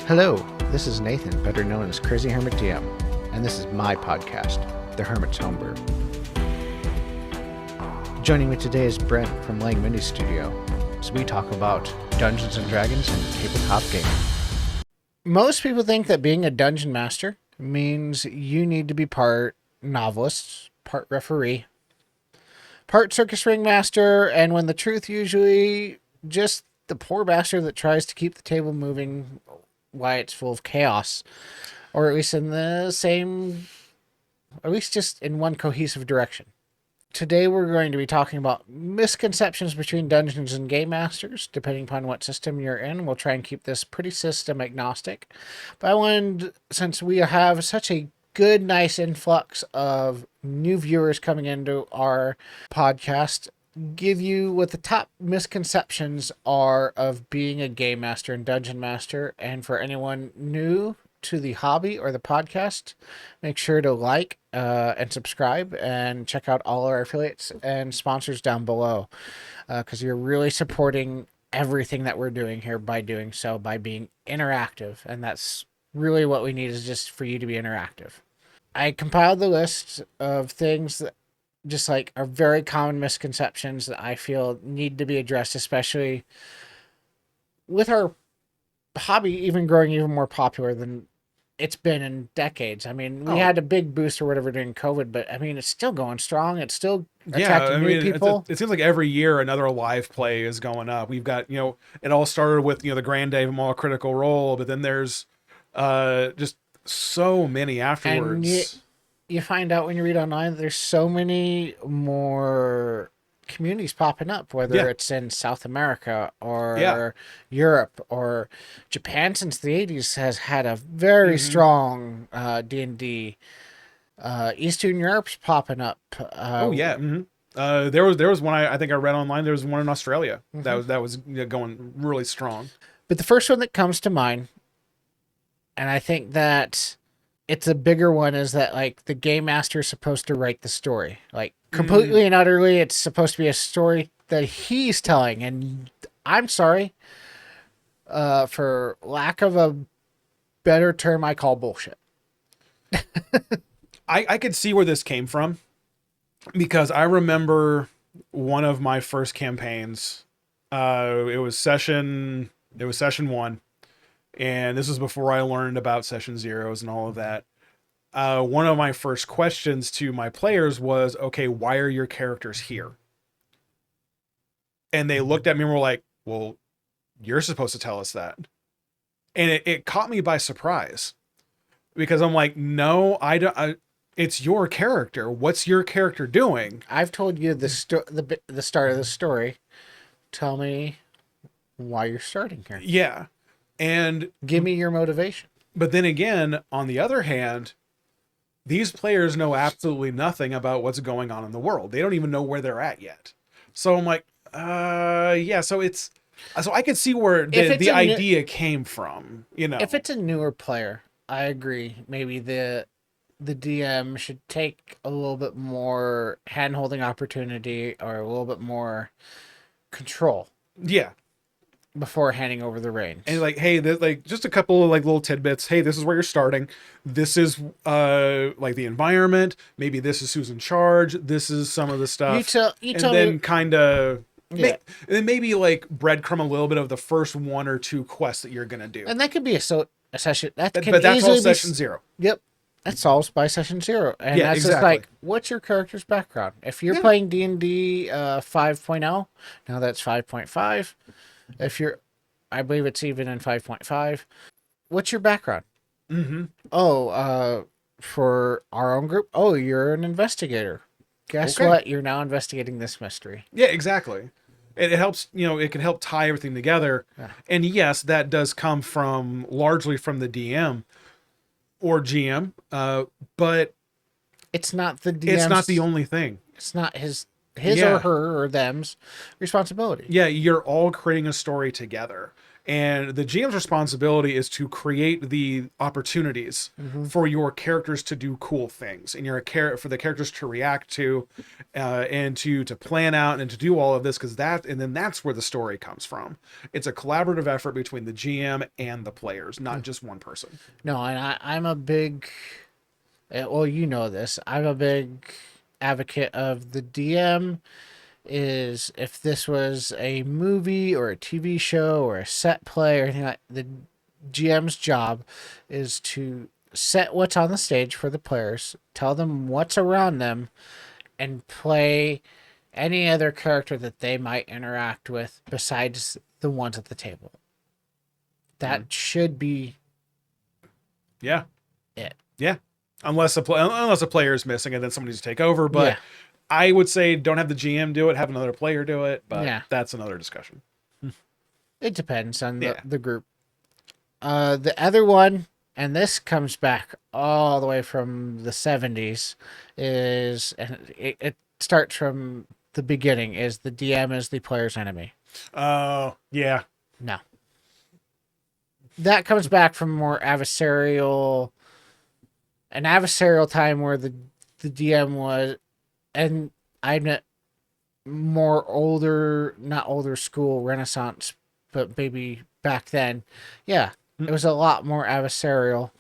Hello, this is Nathan, better known as CrazyhermitDM, and this is my podcast, The Hermit's Homebrew. Joining me today is Brent from Lang Mini Studio, as we talk about Dungeons & Dragons and tabletop gaming. Most people think that being a dungeon master means you need to be part novelist, part referee, part circus ringmaster, and when the truth usually just the poor bastard that tries to keep the table moving while it's full of chaos, or at least in the same, at least just in one cohesive direction. Today we're going to be talking about misconceptions between dungeons and game masters, depending upon what system you're in. We'll try and keep this pretty system agnostic. But I wanted, since we have such a good, nice influx of new viewers coming into our podcast, give you what the top misconceptions are of being a game master and dungeon master. And for anyone new to the hobby or the podcast, make sure to like and subscribe and check out all our affiliates and sponsors down below, because you're really supporting everything that we're doing here by doing so, by being interactive. And that's really what we need, is just for you to be interactive. I compiled the list of things that just like are very common misconceptions that I feel need to be addressed, especially with our hobby even growing even more popular than it's been in decades. I mean, we had a big boost or whatever during COVID, but I mean, it's still going strong. It's still attracting new people. It seems like every year another live play is going up. We've got, it all started with, the Grand Day of Mall Critical Role, but then there's just so many afterwards. And you find out when you read online, there's so many more communities popping up, whether it's in South America or Europe or Japan. Since the 80s has had a very strong D&D. Eastern Europe's popping up. There was one I think I read online. There was one in Australia that was going really strong. But the first one that comes to mind, and I think that it's a bigger one, is that like the game master is supposed to write the story, like completely and utterly. It's supposed to be a story that he's telling. And I'm sorry, for lack of a better term, I call bullshit. I could see where this came from, because I remember one of my first campaigns. It was session 1. And this was before I learned about session zeros and all of that. One of my first questions to my players was, okay, why are your characters here? And they looked at me and were like, well, you're supposed to tell us that. And it caught me by surprise, because I'm like, no, I don't. It's your character. What's your character doing? I've told you the start of the story. Tell me why you're starting here. Yeah. And give me your motivation. But then again, on the other hand, these players know absolutely nothing about what's going on in the world. They don't even know where they're at yet. So I'm like, so I could see where the idea came from, If it's a newer player, I agree. Maybe the DM should take a little bit more hand-holding opportunity or a little bit more control. Yeah. Before handing over the reins. And like, hey, like just a couple of like little tidbits. Hey, this is where you're starting. This is like the environment. Maybe this is who's in charge. This is some of the stuff. You and tell then me, kind of, and then maybe like breadcrumb a little bit of the first 1 or 2 quests that you're gonna do. And that could be a session. But that's all session 0. Yep. That solves by session 0. And that's exactly. Just like, what's your character's background? If you're playing D&D 5.0, now that's 5.5. I believe it's even in 5.5. What's your background? For our own group, you're an investigator. Guess what? You're now investigating this mystery. Yeah, exactly. It helps, it can help tie everything together. Yeah. And yes, that does come largely from the DM or GM, but it's not the DM's, it's not the only thing. It's not his or her or them's responsibility. Yeah, you're all creating a story together. And the GM's responsibility is to create the opportunities for your characters to do cool things, and for the characters to react to, and to plan out and to do all of this, and then that's where the story comes from. It's a collaborative effort between the GM and the players, not just one person. No, and I'm a big, well, you know this. I'm a big advocate of the DM is if this was a movie or a TV show or a set play or anything like the GM's job is to set what's on the stage for the players, tell them what's around them, and play any other character that they might interact with besides the ones at the table. That should be it. Yeah. Unless a player is missing and then somebody needs to take over, but I would say don't have the GM do it, have another player do it, but that's another discussion. It depends on the group. The other one, and this comes back all the way from the 70s, and it starts from the beginning, is the DM is the player's enemy. Oh, yeah. No. That comes back from more adversarial time where the DM was, and I'm more older, not older school, Renaissance, but maybe back then. Yeah, it was a lot more adversarial.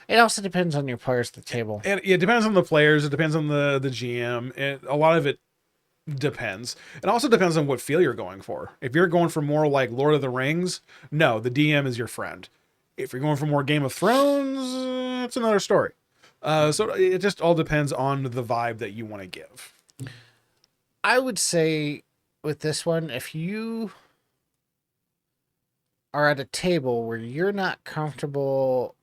It also depends on your players at the table. It depends on the players. It depends on the GM. A lot of it depends. It also depends on what feel you're going for. If you're going for more like Lord of the Rings, no, the DM is your friend. If you're going for more Game of Thrones, it's another story. So it just all depends on the vibe that you want to give. I would say with this one, if you are at a table where you're not comfortable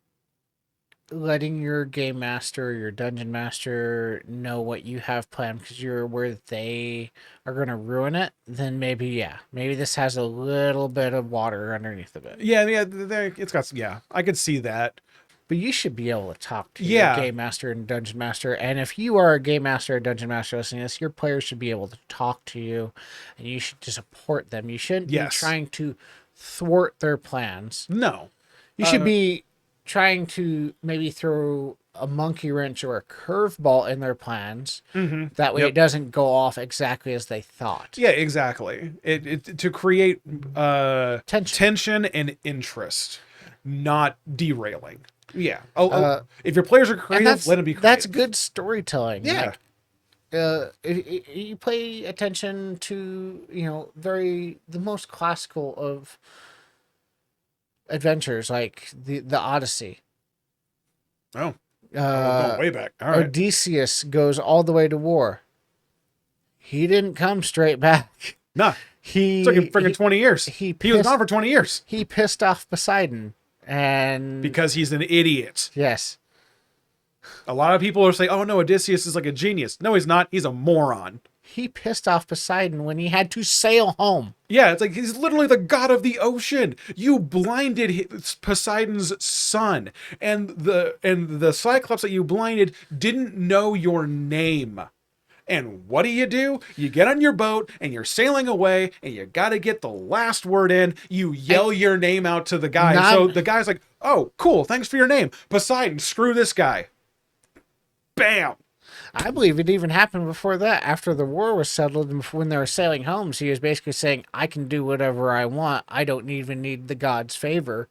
letting your game master, your dungeon master know what you have planned because you're aware that they are going to ruin it, then maybe this has a little bit of water underneath of it. It's got I could see that. But you should be able to talk to your game master and dungeon master. And if you are a game master or dungeon master listening to this, your players should be able to talk to you and you should support them. You shouldn't be trying to thwart their plans. No. You should be trying to maybe throw a monkey wrench or a curveball in their plans. Mm-hmm. That way it doesn't go off exactly as they thought. Yeah, exactly. It to create tension and interest, not derailing. Yeah. If your players are creative, let them be creative. That's good storytelling. Yeah. You pay attention to, the most classical of adventures, like the Odyssey. Oh. Going way back. All right. Odysseus goes all the way to war. He didn't come straight back. No. It took him freaking 20 years. He was gone for 20 years. He pissed off Poseidon. And because he's an idiot. Yes. A lot of people are saying, oh no, Odysseus is like a genius. No, he's not. He's a moron. He pissed off Poseidon when he had to sail home. Yeah, it's like he's literally the god of the ocean. You blinded Poseidon's son. And the Cyclops that you blinded didn't know your name. And what do? You get on your boat and you're sailing away and you got to get the last word in. You yell your name out to the guy. So the guy's like, oh, cool. Thanks for your name. Poseidon, screw this guy. Bam. I believe it even happened before that. After the war was settled and when they were sailing home, so he was basically saying, I can do whatever I want. I don't even need the god's favor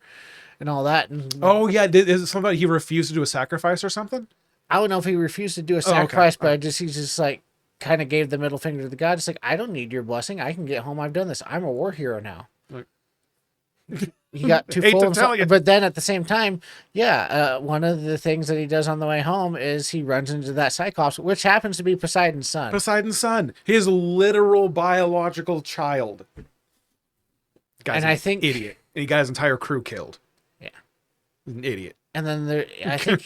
and all that. And, is it something he refused to do a sacrifice or something? I don't know if he refused to do a sacrifice, but he's just like kind of gave the middle finger to the god. It's like, I don't need your blessing. I can get home. I've done this. I'm a war hero now. He got too full of himself. But then at the same time, one of the things that he does on the way home is he runs into that Cyclops, which happens to be Poseidon's son. Poseidon's son. His literal biological child. Guy's I think idiot. And he got his entire crew killed. Yeah. He's an idiot. And then I think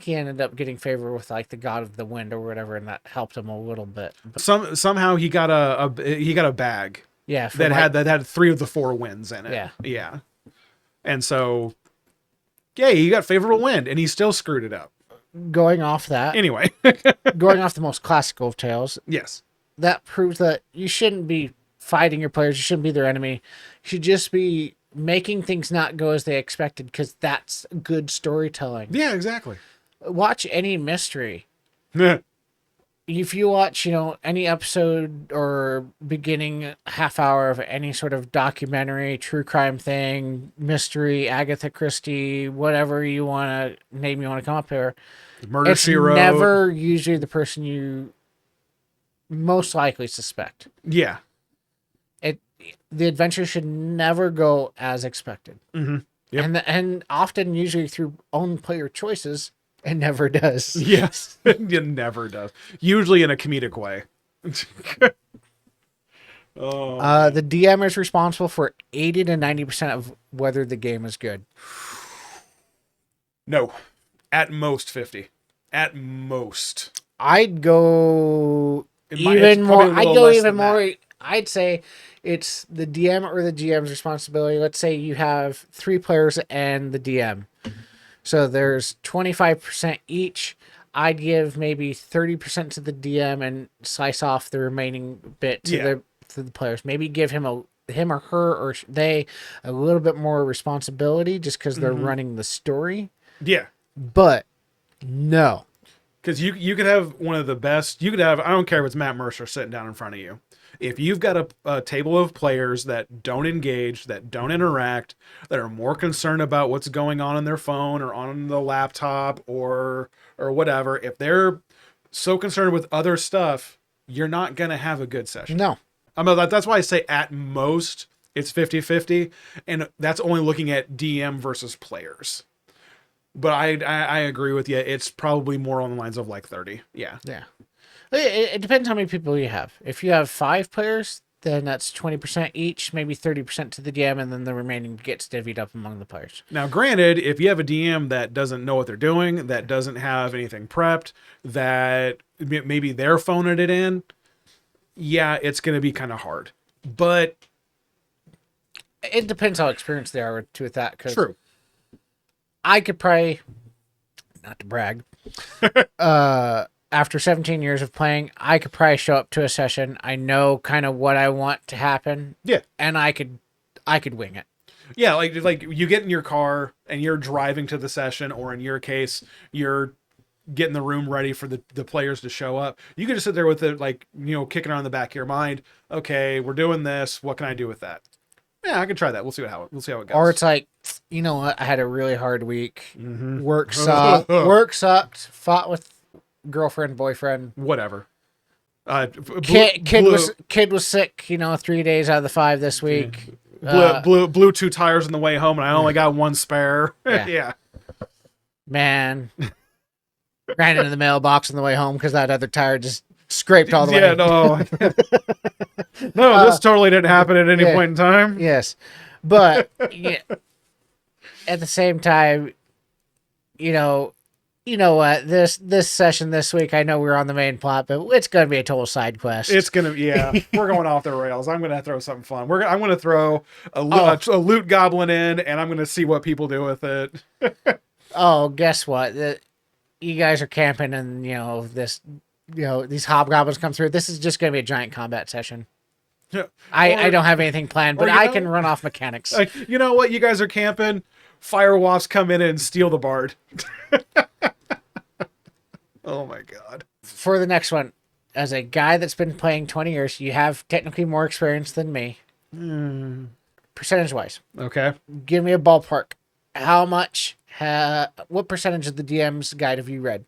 he ended up getting favor with like the god of the wind or whatever, and that helped him a little bit. Somehow he got a bag. Yeah, that had 3 of the 4 winds in it. Yeah. And so, he got favorable wind, and he still screwed it up. Going off that, anyway, going off the most classical of tales. Yes, that proves that you shouldn't be fighting your players. You shouldn't be their enemy. You should just be making things not go as they expected, because that's good storytelling. Yeah, exactly. Watch any mystery. Yeah. If you watch, any episode or beginning half hour of any sort of documentary, true crime thing, mystery, Agatha Christie, whatever you want to come up here, Murder, it's She Wrote. never usually the person you most likely suspect. Yeah. The adventure should never go as expected. Mm-hmm. Yep. And often, usually through own player choices, it never does. Yes, it never does. Usually in a comedic way. The DM is responsible for 80 to 90% of whether the game is good. No, at most 50. At most. I'd go It's even probably more. a I'd little go less even than more. that. I'd say it's the DM or the GM's responsibility. Let's say you have 3 players and the DM. So there's 25% each. I'd give maybe 30% to the DM and slice off the remaining bit to the players. Maybe give him or her or they a little bit more responsibility just because they're running the story. Yeah. But no. Because you could have one of the best. You could have, I don't care if it's Matt Mercer sitting down in front of you. If you've got a table of players that don't engage, that don't interact, that are more concerned about what's going on their phone or on the laptop or whatever, if they're so concerned with other stuff, you're not going to have a good session. No. That's why I say at most it's 50-50, and that's only looking at DM versus players. But I agree with you. It's probably more on the lines of like 30. Yeah. Yeah. It depends how many people you have. If you have 5 players, then that's 20% each, maybe 30% to the DM, and then the remaining gets divvied up among the players. Now, granted, if you have a DM that doesn't know what they're doing, that doesn't have anything prepped, that maybe they're phoning it in, yeah, it's going to be kind of hard. But it depends how experienced they are with that. True. I could probably, not to brag, after 17 years of playing, I could probably show up to a session. I know kind of what I want to happen. Yeah. And I could wing it. Yeah, like you get in your car and you're driving to the session, or in your case, you're getting the room ready for the players to show up. You could just sit there with it, kicking around the back of your mind. Okay, we're doing this. What can I do with that? Yeah, I can try that. We'll see how it goes. Or it's like, you know what? I had a really hard week. Mm-hmm. Work sucked. Fought with girlfriend, boyfriend, whatever. Kid was sick. 3 days out of the 5 this week. Blew 2 tires on the way home, and I only got 1 spare. Yeah. Man, ran into the mailbox on the way home because that other tire just scraped all the way. Yeah, no. No, this totally didn't happen at any point in time. Yes. But at the same time, you know what? This session this week, I know we're on the main plot, but it's going to be a total side quest. It's going to, we're going off the rails. I'm going to throw something fun. I'm going to throw a loot goblin in, and I'm going to see what people do with it. Oh, guess what? You guys are camping, and these hobgoblins come through. This is just going to be a giant combat session. I don't have anything planned, but I can run off mechanics. You know what? You guys are camping. Fire wasps come in and steal the bard. Oh my god. For the next one, as a guy that's been playing 20 years, you have technically more experience than me. Percentage-wise. Okay. Give me a ballpark. How much, what percentage of the DM's guide have you read?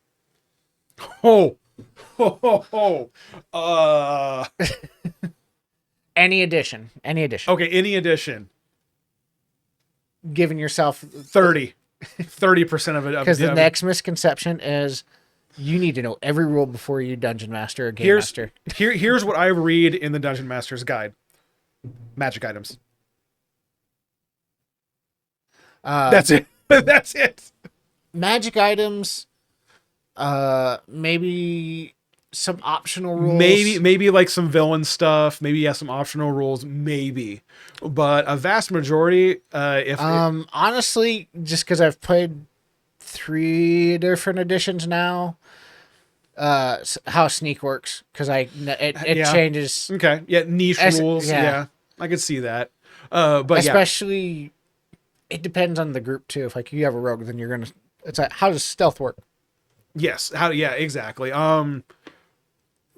Any edition. Okay, any edition. Giving yourself 30% of it. Because the next misconception is you need to know every rule before you dungeon master or game master. Here's what I read in the Dungeon Master's Guide. Magic items. That's it. That's it. Magic items. Maybe some optional rules. Maybe like some villain stuff. Maybe some optional rules. Maybe, but a vast majority. Honestly, just because I've played 3 different editions now, how sneak works, because it Yeah. changes, Okay. Yeah. Niche rules. yeah. Yeah. I could see that. But especially it depends on the group too. If like you have a rogue, then you're gonna. It's like, how does stealth work? yes. How? Yeah. Exactly.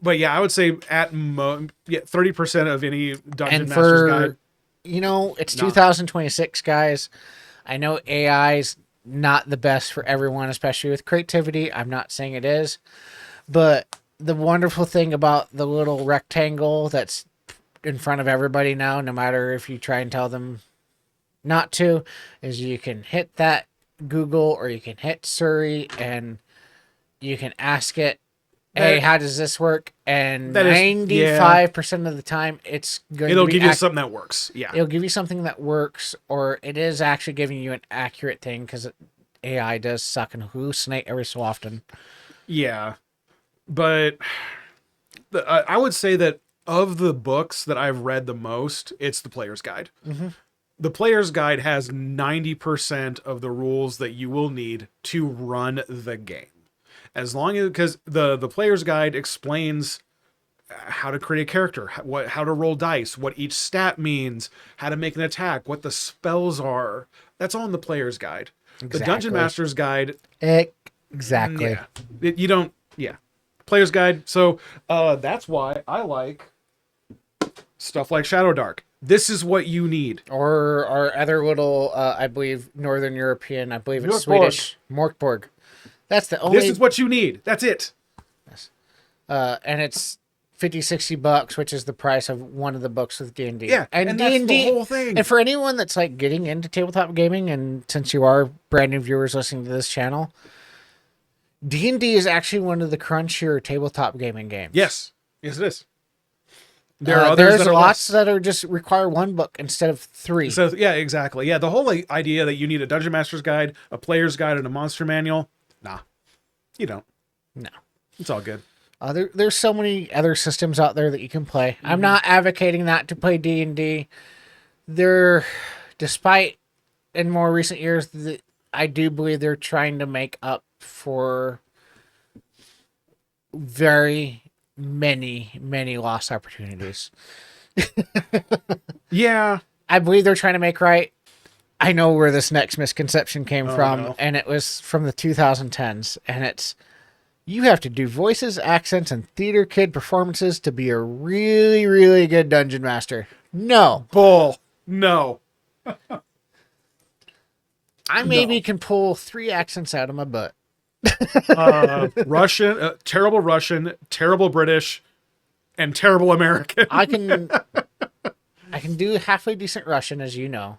But yeah, I would say at 30% of any dungeon And master's guide. it's Nah. 2026, guys. I know AI's not the best for everyone, especially with creativity. I'm not saying it is, but the wonderful thing about the little rectangle that's in front of everybody now, no matter if you try and tell them not to, is you can hit that Google or you can hit Siri and you can ask it, hey, how does this work? And That is- 95% of the time, it's going It'll to be give you something that works. Yeah. it'll give you something that works, or it is actually giving you an accurate thing, because AI does suck and hallucinate every so often. Yeah. But I would say that of the books that I've read the most, it's the Player's Guide. Mm-hmm. The Player's Guide has 90% of the rules that you will need to run the game. As long as, because the Player's Guide explains how to create a character, how to roll dice, what each stat means, how to make an attack, what the spells are. That's all in the Player's Guide. Exactly. The Dungeon Master's Guide, Exactly. yeah, you don't, yeah. Player's Guide. So that's why I like stuff like Shadow Dark. This is what you need. Or our other little, I believe, Northern European, I believe it's Morkborg. Swedish, Morkborg. That's the only. This is what you need. That's it. And it's $50-$60, which is the price of one of the books with D&D. Yeah, and that's the whole thing. And for anyone that's like getting into tabletop gaming, and since you are brand new viewers listening to this channel, D&D is actually one of the crunchier tabletop gaming games. Yes, it is. There are others there's that are lots less. that are just require one book instead of 3. So yeah, exactly. Yeah, the whole idea that you need a Dungeon Master's Guide, a Player's Guide, and a Monster Manual. Nah, you don't. No. It's all good. There's so many other systems out there that you can play. I'm not advocating that to play D&D. Despite in more recent years, I do believe they're trying to make up for very many lost opportunities. Yeah. I believe they're trying to make right. I know where this next misconception came from, no. and it was from the 2010s, and it's, you have to do voices, accents, and theater kid performances to be a really good dungeon master. No. Bull. No. I maybe can pull 3 accents out of my butt. Russian, terrible British, and terrible American. I can do halfway decent Russian, as you know.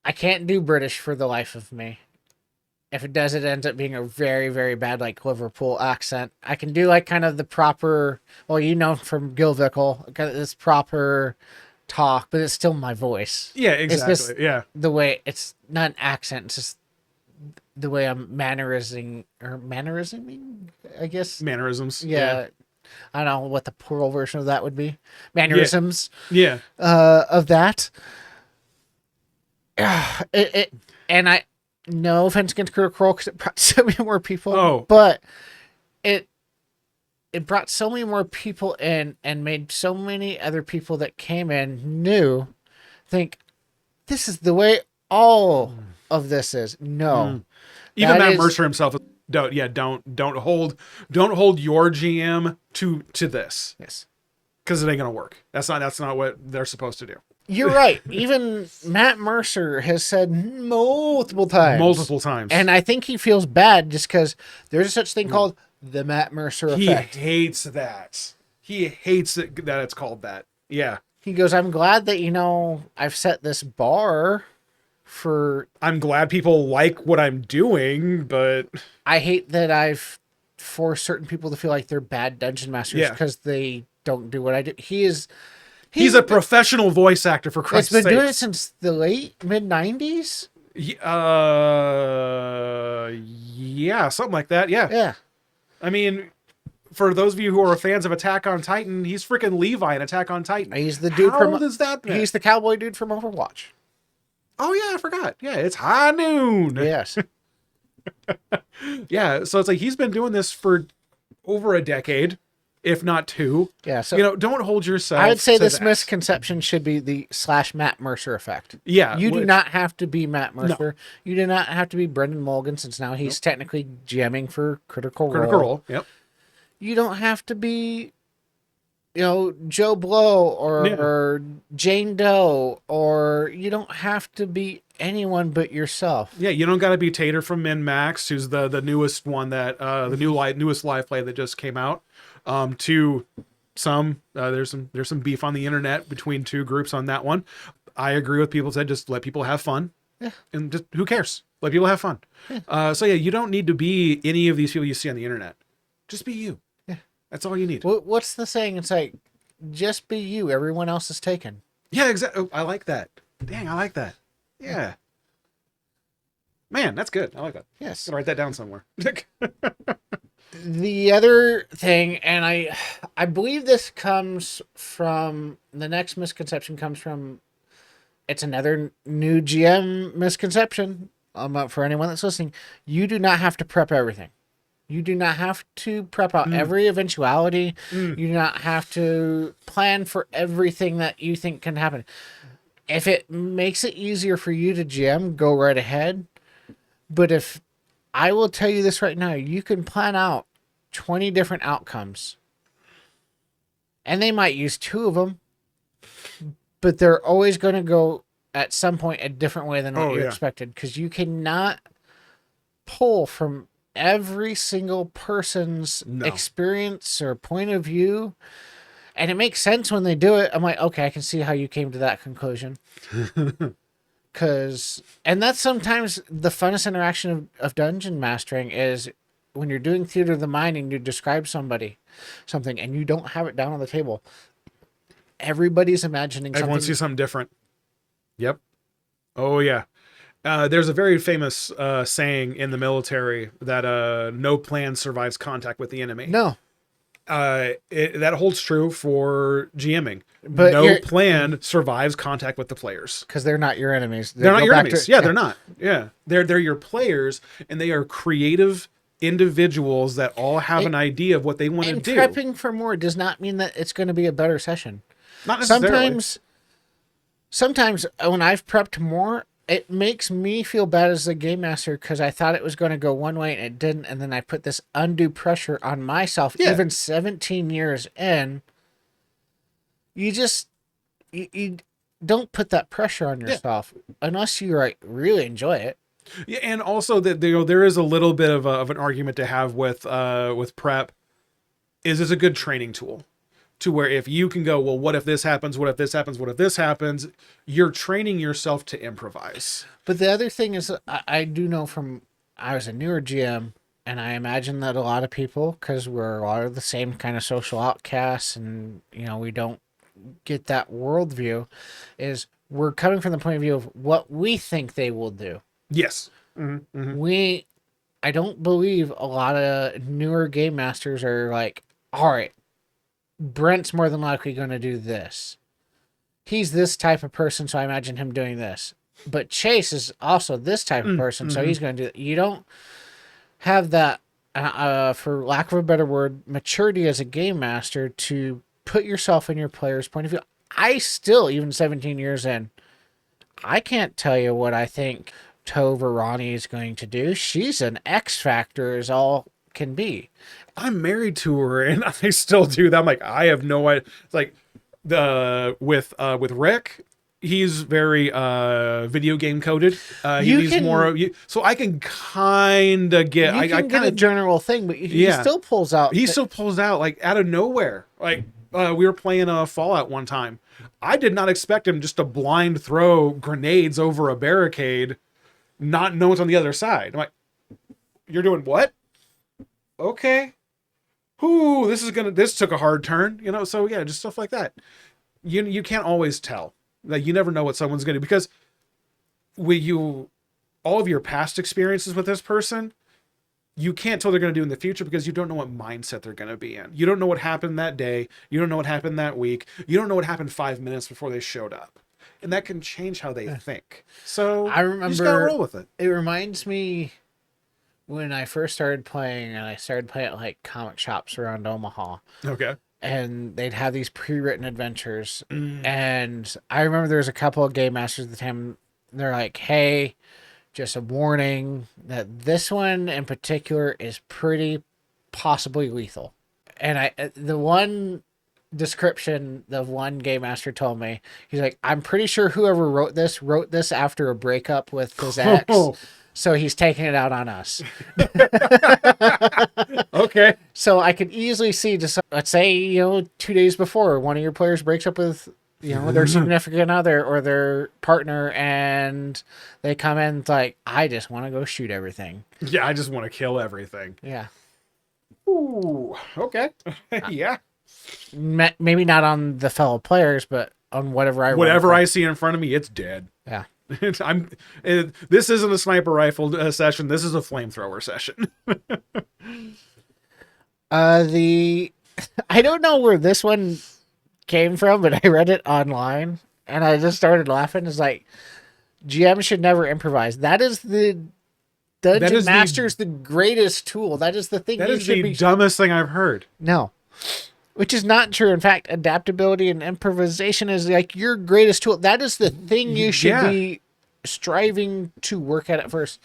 I can't do British for the life of me. If it does, it ends up being a very bad, like, Liverpool accent. I can do, like, kind of the proper, well, from Gilvickle, this proper talk, but it's still my voice. Yeah, It's exactly. just Yeah. the way, it's not an accent, it's just the way I'm mannerisming, I guess. Mannerisms. Yeah. I don't know what the plural version of that would be. Mannerisms. Yeah. Of that. And I, no offense against Critical Role, because it brought so many more people. But it brought so many more people in and made so many other people that came in new think this is the way all of this is. No. Even That Matt is- Mercer himself. Don't hold your GM to this. Yes. Because it ain't gonna work. That's not what they're supposed to do. You're right. Even Matt Mercer has said multiple times. And I think he feels bad just because there's such thing called the Matt Mercer effect. He hates that. He hates it that it's called that. Yeah. He goes, I'm glad that, I've set this bar for... I'm glad people like what I'm doing, but... I hate that I've forced certain people to feel like they're bad dungeon masters because they don't do what I do. He's a professional voice actor, for Christ's sake. It's been doing it since the mid-90s? Yeah, something like that, yeah. Yeah. I mean, for those of you who are fans of Attack on Titan, he's freaking Levi in Attack on Titan. He's the dude How old is that? He's the cowboy dude from Overwatch. Oh, yeah, I forgot. Yeah, it's High Noon. Yes. Yeah, so it's like he's been doing this for over a decade, if not two. Yeah, so Don't hold yourself I would say to this that. misconception should be the / Matt Mercer effect. Yeah, You do which, not have to be Matt no, Mercer. You do not have to be Brendan Mulligan, since now he's nope. technically GMing for Critical Critical Role. Role. Yep. You don't have to be, Joe Blow Yeah. or Jane Doe, or you don't have to be anyone but yourself. Yeah, you don't got to be Tater from Min Max, who's the newest one that the newest live play that just came out. To some there's some beef on the internet between two groups on that one. I agree with people said just let people have fun. Yeah. And just who cares? Let people have fun. Yeah. So yeah, you don't need to be any of these people you see on the internet. Just be you. Yeah. That's all you need. What's the saying? It's like, just be you. Everyone else is taken. Yeah, exactly. I like that. Dang, I like that. Yeah. Man, that's good. I like that. Yes. I'm gonna write that down somewhere. The other thing, and I believe this comes from, the next misconception comes from, it's another new GM misconception, for anyone that's listening. You do not have to prep everything. You do not have to prep out every eventuality. You do not have to plan for everything that you think can happen. If it makes it easier for you to GM, go right ahead. But if I will tell you this right now, you can plan out 20 different outcomes, and they might use 2 of them, but they're always going to go at some point a different way than what you expected, because you cannot pull from every single person's experience or point of view. And it makes sense when they do it. I'm like, okay, I can see how you came to that conclusion. And that's sometimes the funnest interaction of dungeon mastering, is when you're doing theater of the mind and you describe something and you don't have it down on the table. Everybody's imagining something. Everyone sees something different. Yep. Oh yeah. There's a very famous saying in the military that no plan survives contact with the enemy. No. That holds true for GMing. But no plan survives contact with the players. Because they're not your enemies. They're not your enemies. They're not. Yeah. They're your players, and they are creative individuals that all have an idea of what they want to do. Prepping for more does not mean that it's going to be a better session. Not necessarily. Sometimes when I've prepped more, it makes me feel bad as a game master, because I thought it was going to go one way and it didn't, and then I put this undue pressure on myself. Even 17 years in, you don't put that pressure on yourself unless you really enjoy it. Yeah, and also that there is a little bit of an argument to have with prep. Is it's a good training tool, to where if you can go, well, what if this happens? What if this happens? What if this happens? You're training yourself to improvise. But the other thing is, I do know I was a newer GM, and I imagine that a lot of people, because we're a lot of the same kind of social outcasts, and we don't get that worldview, is we're coming from the point of view of what we think they will do. Yes. Mm-hmm. Mm-hmm. I don't believe a lot of newer game masters are like, all right, Brent's more than likely going to do this. He's this type of person, so I imagine him doing this. But Chase is also this type of person, so he's going to do it. You don't have that, for lack of a better word, maturity as a game master to put yourself in your player's point of view. I still, even 17 years in, I can't tell you what I think Tova Ronnie is going to do. She's an X factor as all can be. I'm married to her, and I still do that. I'm like, I have no idea. It's like with Rick, he's very video game coded. He needs more. So I can kind of get. I get a general thing, but he still pulls out. He still pulls out like out of nowhere. Like we were playing Fallout one time. I did not expect him just to blind throw grenades over a barricade, not know what's on the other side. I'm like, you're doing what? Okay. Ooh, this took a hard turn, so yeah, just stuff like that. You can't always tell. Like, you never know what someone's gonna do, because all of your past experiences with this person, you can't tell they're gonna do in the future, because you don't know what mindset they're gonna be in. You don't know what happened that day, you don't know what happened that week, you don't know what happened 5 minutes before they showed up. And that can change how they think. So I remember, you just gotta roll with it. It reminds me when I first started playing, and I started playing at like comic shops around Omaha, Okay. and they'd have these pre-written adventures. Mm. And I remember there was a couple of game masters at the time. They're like, "Hey, just a warning that this one in particular is pretty possibly lethal." And the one description the one game master told me, he's like, "I'm pretty sure whoever wrote this after a breakup with his ex, so he's taking it out on us." Okay. So I could easily see, just let's say 2 days before one of your players breaks up with their significant other or their partner, and they come in like, "I just want to go shoot everything." Yeah, I just want to kill everything. Yeah. Ooh, okay. Yeah. Maybe not on the fellow players, but on Whatever I see in front of me, it's dead. Yeah. This isn't a sniper rifle session. This is a flamethrower session. I don't know where this one came from, but I read it online and I just started laughing. It's like, GM should never improvise. That is the Dungeon Master's the greatest tool. That is the thing. That is the dumbest thing I've heard. No, which is not true. In fact, adaptability and improvisation is like your greatest tool. That is the thing you should be striving to work at first.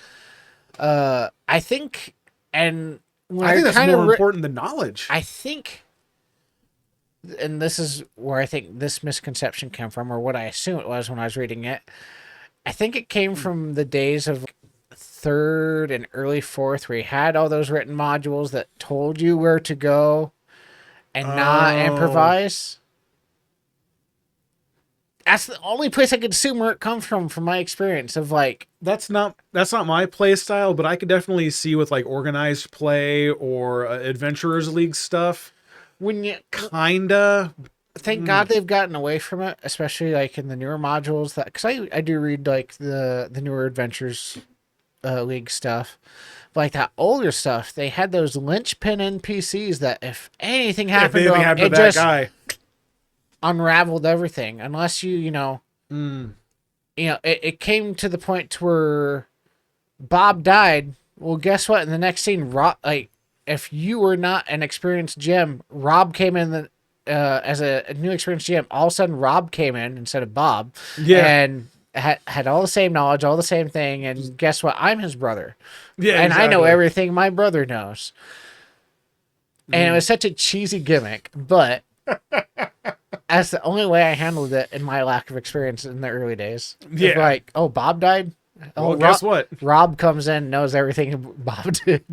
I think, and when I think that's more important than knowledge. I think, and this is where I think this misconception came from, or what I assume it was when I was reading it. I think it came from the days of third and early fourth, where you had all those written modules that told you where to go and not improvise. That's the only place I could assume where it comes from my experience of like. That's not my play style, but I could definitely see with like organized play or Adventurers League stuff. When you kinda. Thank God they've gotten away from it, especially like in the newer modules. That because I do read like the newer Adventures League stuff, but like that older stuff, they had those linchpin NPCs that if anything happened to them, it that just guy unraveled everything. Unless it came to the point to where Bob died. Well, guess what? In the next scene, if you were not an experienced GM, Rob came in as a new experienced GM. All of a sudden, Rob came in instead of Bob. Yeah. And had all the same knowledge, all the same thing. And guess what? I'm his brother. Yeah. And exactly. I know everything my brother knows. And it was such a cheesy gimmick, but that's the only way I handled it in my lack of experience in the early days. Yeah. It's like, oh, Bob died? Well, guess what? Rob comes in, knows everything Bob did.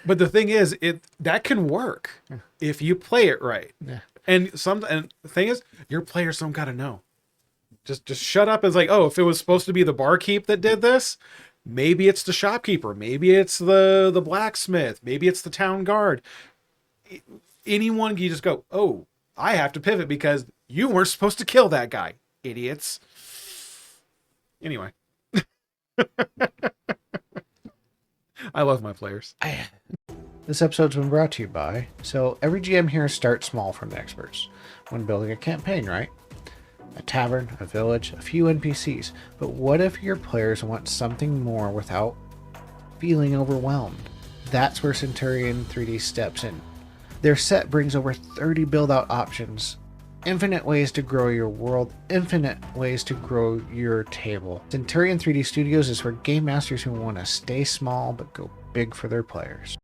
But the thing is, that can work if you play it right. Yeah. And the thing is, your players don't gotta know. Just shut up. It's like, oh, if it was supposed to be the barkeep that did this, maybe it's the shopkeeper, maybe it's the blacksmith, maybe it's the town guard. Anyone, you just go, oh, I have to pivot because you weren't supposed to kill that guy, idiots. Anyway. I love my players. This episode's been brought to you by, so every GM here starts small from the experts when building a campaign, right? A tavern, a village, a few NPCs. But what if your players want something more without feeling overwhelmed? That's where Centurion 3D steps in. Their set brings over 30 build-out options, infinite ways to grow your world, infinite ways to grow your table. Centurion 3D Studios is for game masters who want to stay small but go big for their players.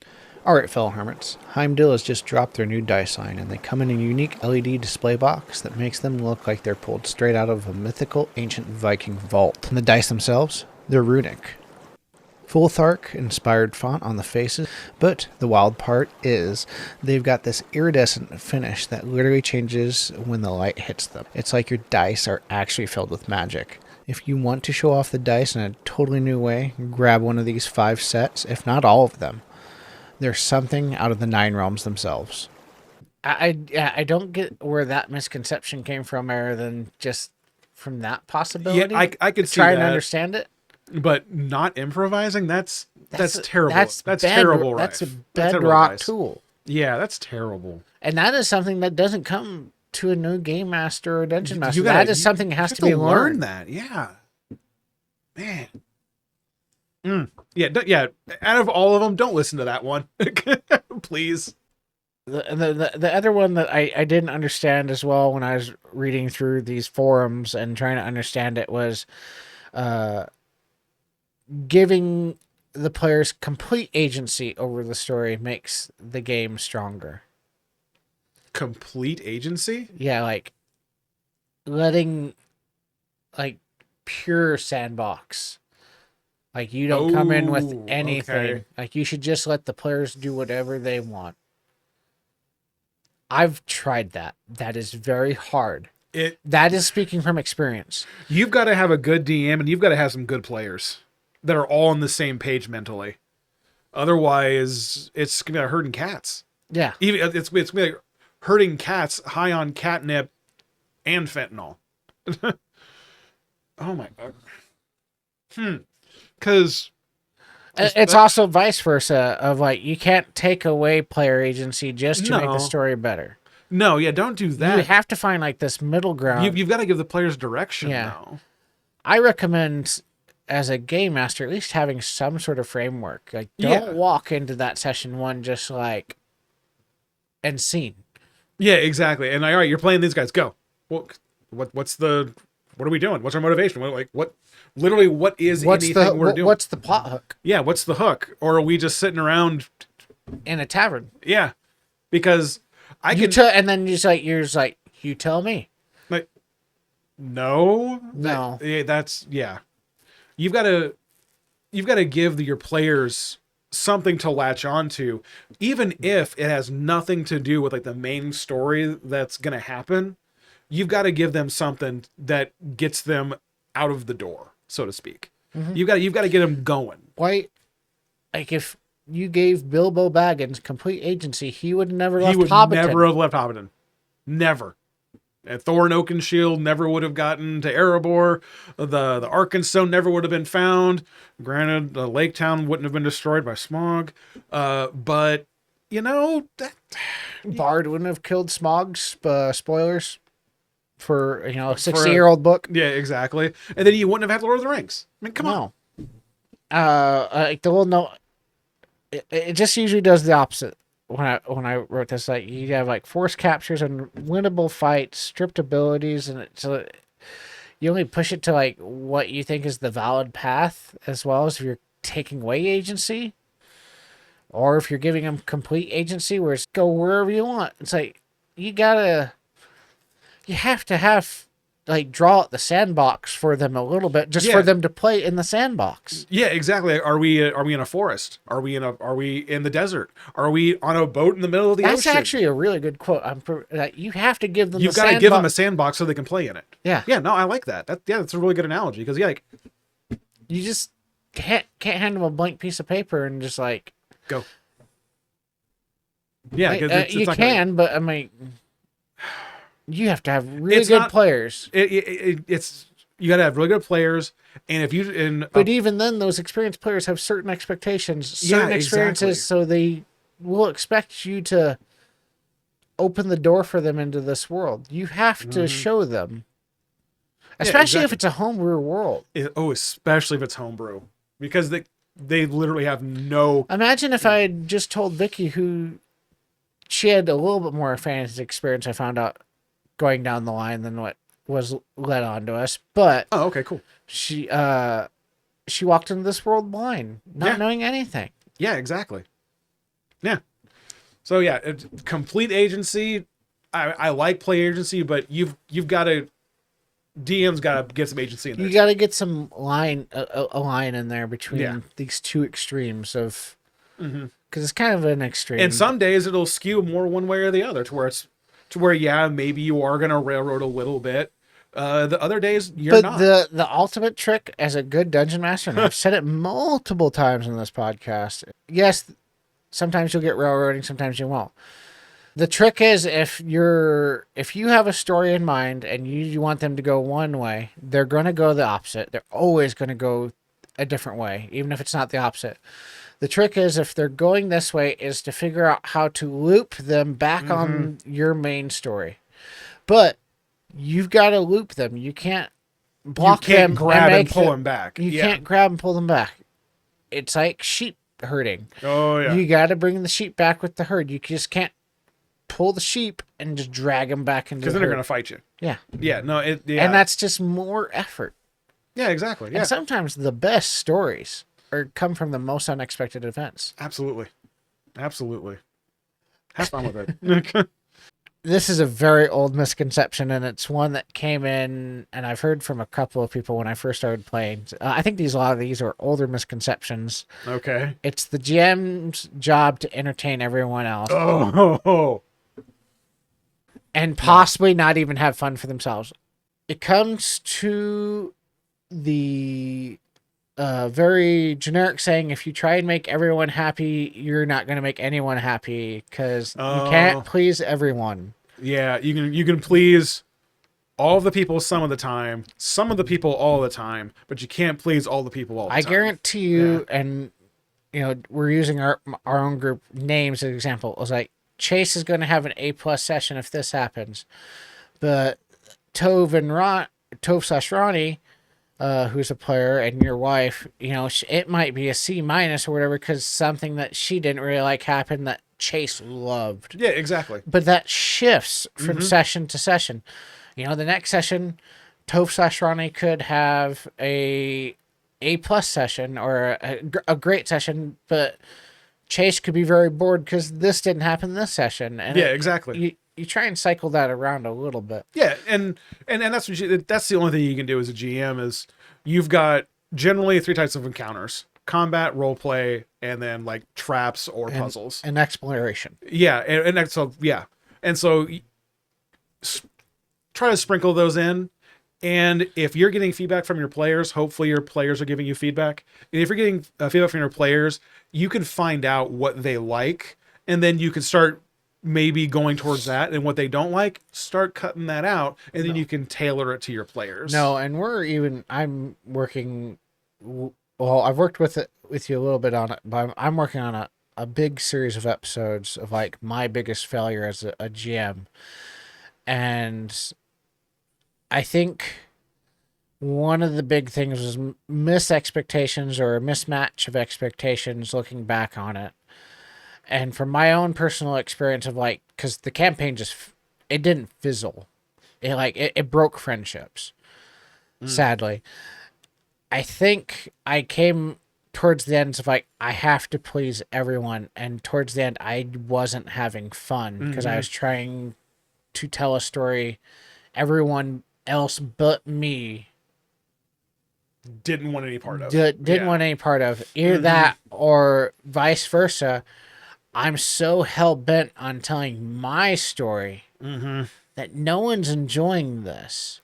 Alright, fellow hermits, Heimdall has just dropped their new dice line, and they come in a unique LED display box that makes them look like they're pulled straight out of a mythical ancient Viking vault. And the dice themselves, they're runic. Full Thark-inspired font on the faces, but the wild part is they've got this iridescent finish that literally changes when the light hits them. It's like your dice are actually filled with magic. If you want to show off the dice in a totally new way, grab one of these 5 sets, if not all of them. There's something out of the 9 realms themselves. I don't get where that misconception came from, other than just from that possibility. Yeah, I could see try that. and understand it. But not improvising, that's terrible. That's terrible, right? That's a bedrock tool. Yeah, that's terrible. And that is something that doesn't come to a new game master or dungeon master. That is something that has to be learned. That, yeah. Man. Yeah, yeah. Out of all of them, don't listen to that one, please. The other one that I didn't understand as well when I was reading through these forums and trying to understand it was giving the players complete agency over the story makes the game stronger. Complete agency? Yeah, like letting like pure sandbox. Like you don't come in with Oh, anything. okay. Like you should just let the players do whatever they want. I've tried that. That is very hard. That is speaking from experience. You've got to have a good DM and you've got to have some good players that are all on the same page mentally. Otherwise, it's gonna be like herding cats. Yeah. Even it's gonna be like herding cats high on catnip and fentanyl. Oh my god. Because It's also vice versa of like you can't take away player agency just to make the story better. No, yeah, don't do that. You have to find like this middle ground. You've got to give the players direction, though. I recommend as a game master at least having some sort of framework. Like don't walk into that session one just like and scene. Yeah, exactly. And like, all right, you're playing these guys. Go. Well, what are we doing? What's our motivation? What anything we're doing? What's the plot hook? Yeah, what's the hook? Or are we just sitting around in a tavern? Yeah, because and then you're just like, you tell me. Like, no. That's You've got to give your players something to latch onto, even if it has nothing to do with like the main story that's gonna happen. You've got to give them something that gets them out of the door, so to speak. Mm-hmm. You've got to get them going. Why? Like if you gave Bilbo Baggins complete agency, he would never left Hobbiton. Never have left Hobbiton. Never. And Thorin Oakenshield never would have gotten to Erebor. The Arkenstone never would have been found. Granted, the Lake Town wouldn't have been destroyed by smog. But you know that Bard wouldn't have killed Smog. Spoilers for a 60-year-old book. Yeah, exactly. And then you wouldn't have had Lord of the Rings. I mean, come on. Like the little note. It just usually does the opposite. When I wrote this, like you have like force captures and winnable fights, stripped abilities, and so you only push it to like what you think is the valid path, as well as if you're taking away agency, or if you're giving them complete agency, where it's go wherever you want. It's like you have to have like draw out the sandbox for them a little bit, just for them to play in the sandbox. Yeah, exactly. Are we in a forest? Are we in the desert? Are we on a boat in the middle of the ocean? That's actually a really good quote. You have to give them. You've got to give them a sandbox so they can play in it. Yeah. Yeah. No, I like that. That's a really good analogy because like you just can't hand them a blank piece of paper and just like go. Yeah, it's you can, but I mean. You have to have really good players. It's you got to have really good players, and if you but even then, those experienced players have certain expectations, certain experiences, so they will expect you to open the door for them into this world. You have to show them, especially if it's a homebrew world. Especially if it's homebrew, because they literally have no. Imagine if I had just told Vicky, who she had a little bit more fantasy experience. I found out. Going down the line than what was led on to us, but okay, cool. She walked into this world blind, not knowing anything. Yeah, exactly. Yeah. So yeah, complete agency. I like play agency, but you've got to DM's got to get some agency in there. You got to get some line a line in there between these two extremes of because it's kind of an extreme. And some days it'll skew more one way or the other to where maybe you are going to railroad a little bit. The other days you're not. But the ultimate trick as a good dungeon master, and I've said it multiple times in this podcast. Yes, sometimes you'll get railroading, sometimes you won't. The trick is if you have a story in mind and you want them to go one way, they're going to go the opposite. They're always going to go a different way, even if it's not the opposite. The trick is if they're going this way is to figure out how to loop them back on your main story. But you've got to loop them. You can't block them. You can't grab and pull them back. You can't grab and pull them back. it's like sheep herding. Oh yeah. You got to bring the sheep back with the herd. You just can't pull the sheep and just drag them back into the Because then they're herd. gonna fight you. Yeah. Yeah. No. Yeah. And that's just more effort. Yeah. Exactly. Yeah. And sometimes the best stories come from the most unexpected events. Absolutely. Absolutely. Have fun with it. This is a very old misconception, and it's one that came in, and I've heard from a couple of people when I first started playing. I think a lot of these are older misconceptions. Okay. It's the GM's job to entertain everyone else Oh. and possibly not even have fun for themselves. It comes to the very generic saying, if you try and make everyone happy, you're not going to make anyone happy because you can't please everyone. Yeah, you can please all of the people some of the time, some of the people all the time, but you can't please all the people all the time. I guarantee you, and we're using our own group names as an example. It was like, Chase is going to have an A+ session if this happens, but Tove/Ronnie, who's a player, and your wife, it might be a C- or whatever because something that she didn't really like happened that Chase loved. Yeah, exactly. But that shifts from session to session. The next session, Tove/Ronnie could have a A+ session or a great session, but Chase could be very bored because this didn't happen this session. And yeah, exactly. You try and cycle that around a little bit. Yeah, and that's that's the only thing you can do as a GM is you've got generally 3 types of encounters: combat, role play, and then like traps or puzzles and exploration. Yeah, and so try to sprinkle those in. And if you're getting feedback from your players, hopefully your players are giving you feedback. And if you're getting feedback from your players, you can find out what they like, and then you can start maybe going towards that, and what they don't like, start cutting that out, and then you can tailor it to your players. No, and I'm working, well, I've worked with you a little bit on it, but I'm working on a big series of episodes of like my biggest failure as a GM. And I think one of the big things was mis-expectations or a mismatch of expectations looking back on it. And from my own personal experience of because the campaign it didn't fizzle. It broke friendships, sadly. I think I came towards the end of I have to please everyone. And towards the end, I wasn't having fun because I was trying to tell a story everyone else but me didn't want any part of. Didn't want any part of. Either that or vice versa. I'm so hell-bent on telling my story that no one's enjoying this.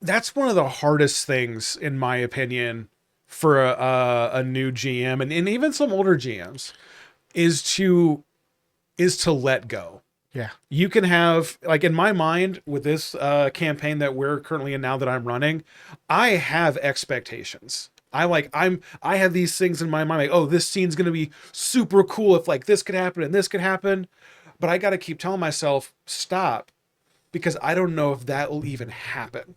That's one of the hardest things, in my opinion, for a new GM and even some older GMs is to let go. Yeah. You can have, in my mind, with this campaign that we're currently in now that I'm running, I have expectations. I have these things in my mind, oh, this scene's going to be super cool if this could happen and this could happen. But I got to keep telling myself, stop, because I don't know if that will even happen.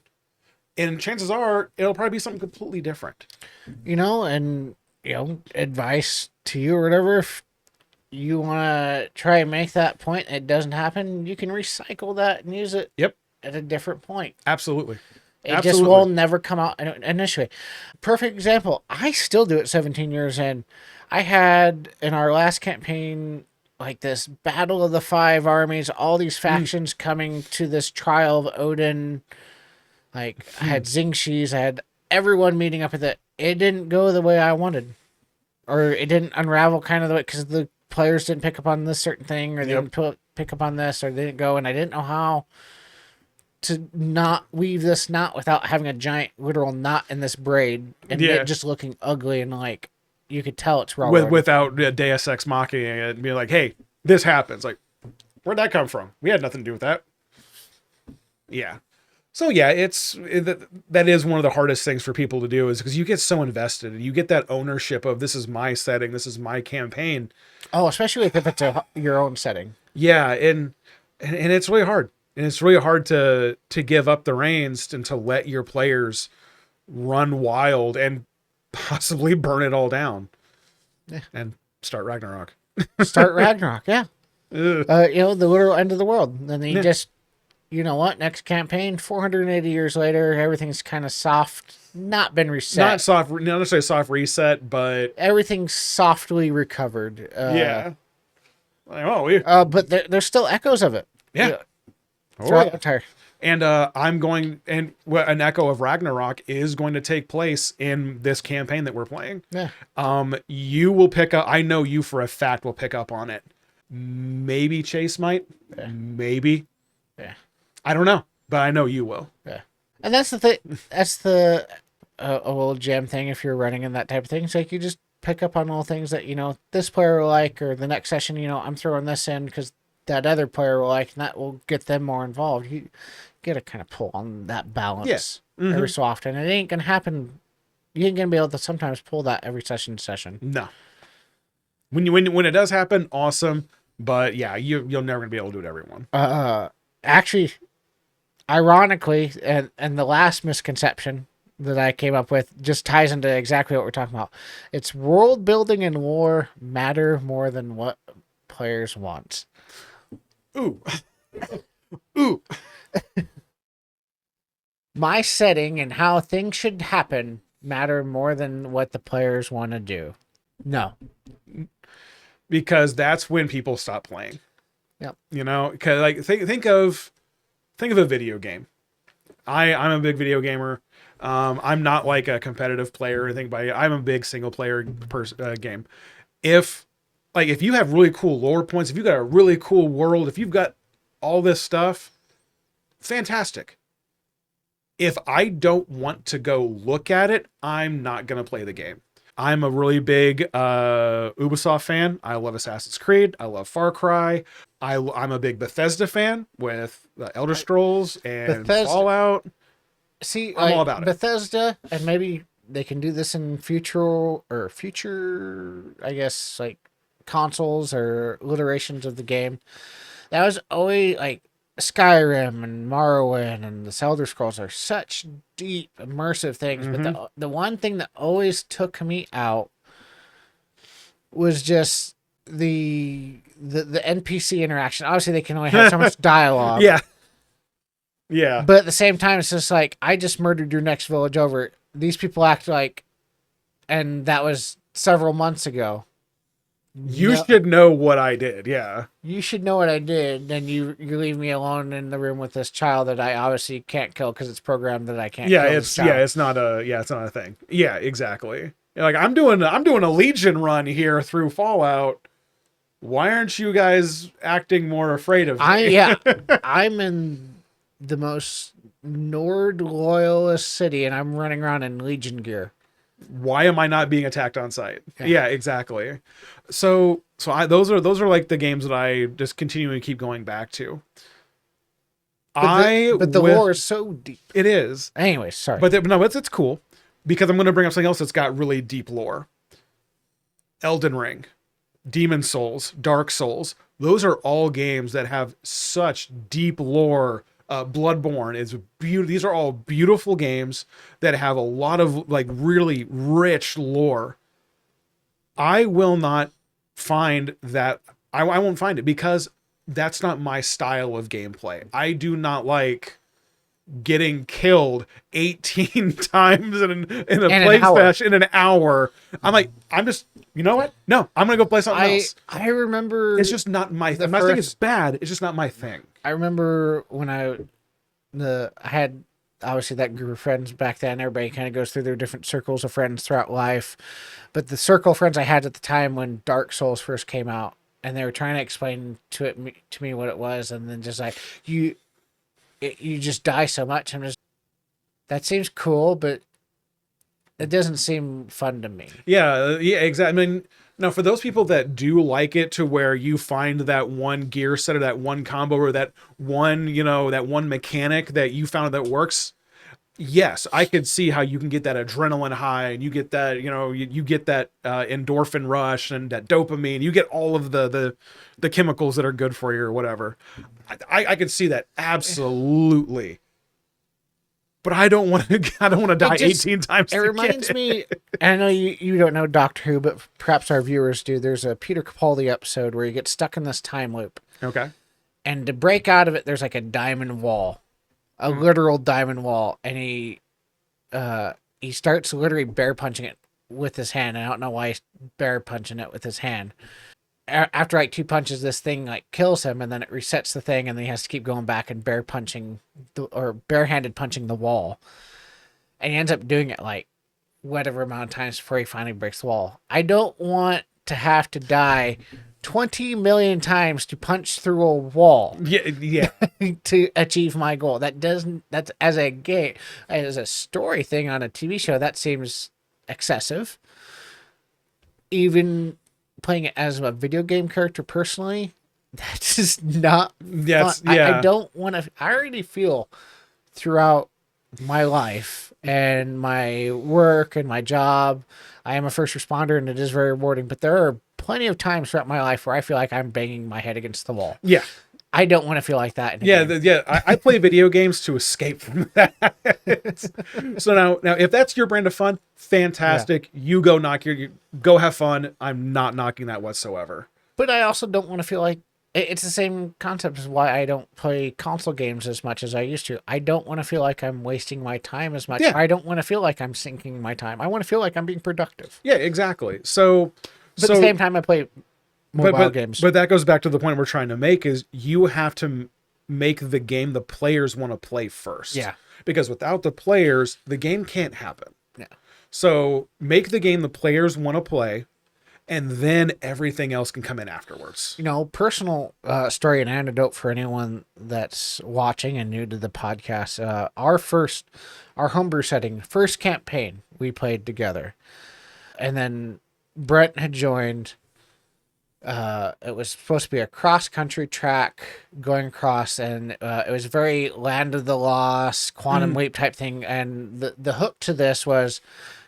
And chances are it'll probably be something completely different. Advice to you or whatever, if you want to try and make that point and it doesn't happen, you can recycle that and use it at a different point. Absolutely. It just will never come out initially. Perfect example. I still do it 17 years in. I had in our last campaign this battle of the 5 armies, all these factions coming to this trial of Odin. I had Xingxis, I had everyone meeting up with it. It didn't go the way I wanted. Or it didn't unravel kind of the way, because the players didn't pick up on this certain thing, or they didn't pick up on this, or they didn't go, and I didn't know how to not weave this knot without having a giant literal knot in this braid and it just looking ugly and you could tell it's raw. Without Deus Ex mocking it and being like, hey, this happens. Where'd that come from? We had nothing to do with that. Yeah. So yeah, that is one of the hardest things for people to do, is because you get so invested and you get that ownership of, this is my setting, this is my campaign. Oh, especially if it's your own setting. Yeah, and it's really hard. And it's really hard to give up the reins and to let your players run wild and possibly burn it all down. Yeah. and start Ragnarok. Start Ragnarok, yeah. Ugh. The literal end of the world. And then you Yeah. just, you know what? Next campaign, 480 years later, everything's kind of soft, not been reset. Not necessarily soft reset, but Everything's softly recovered. yeah. Like, But there's still echoes of it. yeah. Throughout the entire. And an echo of Ragnarok is going to take place in this campaign that we're playing. Yeah. You will pick up. I know you for a fact will pick up on it. Maybe Chase might. Yeah. Maybe. Yeah. I don't know, but I know you will. Yeah. And that's the thing. That's the a little jam thing. If you're running in that type of thing, it's like you just pick up on all things that this player will like, or the next session, I'm throwing this in because that other player will like, and that will get them more involved. You get to kind of pull on that balance every so often. It ain't gonna happen. You ain't gonna be able to sometimes pull that every session to session. No. When it does happen, awesome. But yeah, you're never gonna be able to do it everyone. Actually, ironically, and the last misconception that I came up with just ties into exactly what we're talking about. It's world building and lore matter more than what players want. Ooh. Ooh. My setting and how things should happen matter more than what the players want to do. No. Because that's when people stop playing. Yep. Because like think of a video game. I'm a big video gamer. I'm not like a competitive player or anything, but I'm a big single player game. If you have really cool lore points, if you've got a really cool world, if you've got all this stuff, fantastic. If I don't want to go look at it, I'm not going to play the game. I'm a really big Ubisoft fan. I love Assassin's Creed. I love Far Cry. I'm a big Bethesda fan with Elder Scrolls and Fallout. See, I'm all about it. Bethesda, and maybe they can do this in future, I guess, like consoles or iterations of the game. That was always like Skyrim and Morrowind and the Elder Scrolls are such deep, immersive things. But the one thing that always took me out was just the NPC interaction. Obviously, they can only have so much dialogue. Yeah. Yeah. But at the same time, it's just like, I just murdered your next village over. These people act like, and that was several months ago. You should know what I did. Yeah. You should know what I did. Then you leave me alone in the room with this child that I obviously can't kill because it's programmed that I can't. Yeah, kill it's not a thing. Yeah, exactly. Like I'm doing a Legion run here through Fallout. Why aren't you guys acting more afraid of me? I'm in the most Nord loyalist city, and I'm running around in Legion gear. Why am I not being attacked on site? Yeah, exactly. So those are like the games that I just continually keep going back to. But the lore is so deep. It is. Anyway, sorry. But it's cool because I'm going to bring up something else that's got really deep lore. Elden Ring, Demon Souls, Dark Souls. Those are all games that have such deep lore. Bloodborne is beautiful. These are all beautiful games that have a lot of like really rich lore. I will not find that. I won't find it because that's not my style of gameplay. I do not like getting killed 18 times in a play session in an hour. I'm just, you know what? No, I'm going to go play something else. I remember it's just not my thing. I'm not saying it's bad. It's just not my thing. I remember when I had obviously that group of friends back then. Everybody kind of goes through their different circles of friends throughout life. But the circle of friends I had at the time when Dark Souls first came out, and they were trying to explain to me what it was, and then just like, you just die so much. I'm just, that seems cool, but it doesn't seem fun to me. Yeah, exactly. I mean, now for those people that do like it to where you find that one gear set or that one combo or that one, that one mechanic that you found that works, yes, I could see how you can get that adrenaline high and you get that, you get that endorphin rush and that dopamine. You get all of the chemicals that are good for you or whatever. I could see that absolutely. but I don't want to. I don't want to die 18 times. It reminds me. And I know you don't know Doctor Who, but perhaps our viewers do. There's a Peter Capaldi episode where he gets stuck in this time loop, Okay. and to break out of it, there's like a diamond wall, a literal diamond wall, and he starts literally bear punching it with his hand. I don't know why he's bear punching it with his hand. After like 2 punches, this thing like kills him, and then it resets the thing, and then he has to keep going back and barehanded punching the wall, and he ends up doing it like whatever amount of times before he finally breaks the wall. I don't want to have to die 20 million times to punch through a wall. Yeah. To achieve my goal. That's as a story thing on a TV show, that seems excessive. Even playing it as a video game character personally, that's just not Yes. fun. Yeah. I don't want to. I already feel throughout my life and my work and my job, I am a first responder, and it is very rewarding. But there are plenty of times throughout my life where I feel like I'm banging my head against the wall. Yeah. I don't want to feel like that. I play video games to escape from that. So now, if that's your brand of fun, fantastic. Yeah. You go go have fun. I'm not knocking that whatsoever. But I also don't want to feel like it's the same concept as why I don't play console games as much as I used to. I don't want to feel like I'm wasting my time as much. Yeah. I don't want to feel like I'm sinking my time. I want to feel like I'm being productive. Yeah, exactly. So, but at the same time, I play mobile games. But that goes back to the point we're trying to make is you have to make the game the players want to play first. Yeah. Because without the players, the game can't happen. Yeah. So make the game the players want to play, and then everything else can come in afterwards. You know, personal story and anecdote for anyone that's watching and new to the podcast. Our homebrew setting, first campaign we played together. And then Brent had joined. It was supposed to be a cross-country track going across, and it was very Land of the Lost, Quantum Leap type thing. And the hook to this was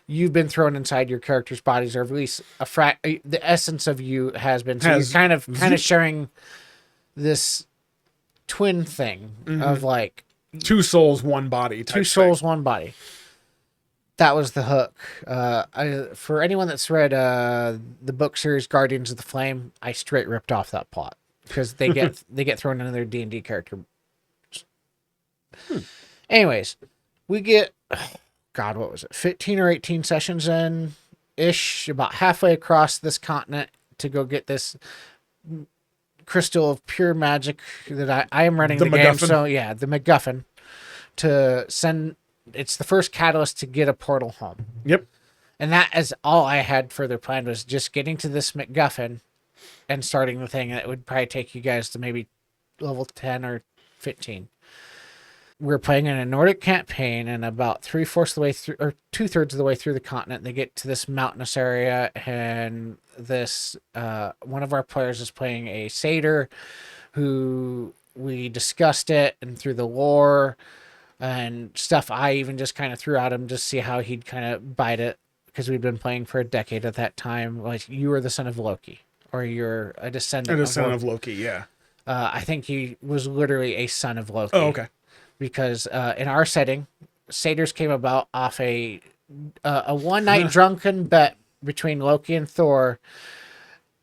you've been thrown inside your character's bodies, or at least the essence of you has been. So you're kind of sharing this twin thing of like 2 souls, 1 body. 2 souls, 1 body. That was the hook. For anyone that's read the book series Guardians of the Flame, I straight ripped off that plot because they get thrown into their D&D character. Anyways, we get God, what was it? 15 or 18 sessions in ish, about halfway across this continent to go get this crystal of pure magic that I am running the game. So yeah, the MacGuffin to send. It's the first catalyst to get a portal home. Yep. And that is all I had further planned, was just getting to this MacGuffin and starting the thing. And it would probably take you guys to maybe level 10 or 15. We're playing in a Nordic campaign, and about 3/4 of the way through, or 2/3 of the way through the continent, they get to this mountainous area, and this one of our players is playing a satyr who we discussed it and through the lore and stuff. I even just kind of threw at him just to see how he'd kind of bite it, because we'd been playing for a decade at that time. Like, you are the son of Loki, or you're a descendant of Loki. Yeah. I think he was literally a son of Loki. Oh, okay. Because in our setting, satyrs came about off a one-night drunken bet between Loki and Thor,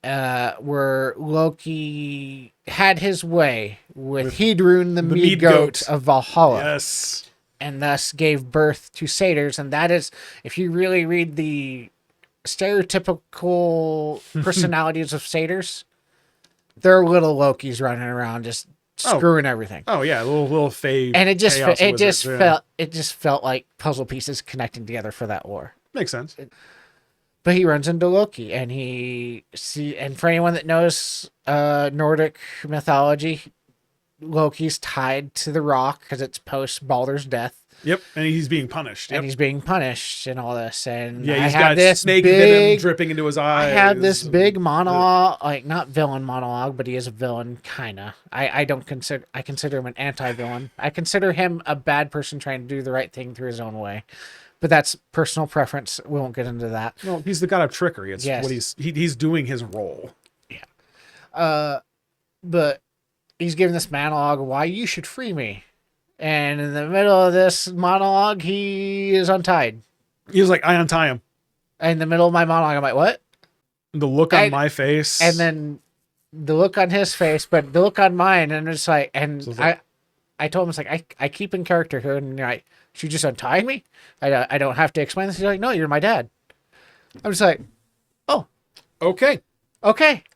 where Loki had his way with Heidrun, the mead goat of Valhalla. Yes. And thus gave birth to satyrs. And that is, if you really read the stereotypical personalities of satyrs, they're little Lokis running around just screwing everything. Oh yeah, little fade. And it just felt like puzzle pieces connecting together for that lore. Makes sense. But he runs into Loki, and and for anyone that knows Nordic mythology, Loki's tied to the rock because it's post Baldur's death. Yep, and he's being punished. And he's being punished and all this. And yeah, he's got this snake venom dripping into his eyes. I have this big monologue, like not villain monologue, but he is a villain, kinda. I consider him an anti-villain. I consider him a bad person trying to do the right thing through his own way. But that's personal preference. We won't get into that. Well, he's the god of trickery. It's what he's doing his role. Yeah. But he's giving this monologue why you should free me. And in the middle of this monologue, he is untied. He was like, I untie him. In the middle of my monologue, I'm like, what? The look on my face. And then the look on his face, but the look on mine, and it's like, and So it's I told him, it's like, I keep in character here, and you're like, she just untied me? I don't have to explain this. He's like, no, you're my dad. I'm just like, oh. Okay.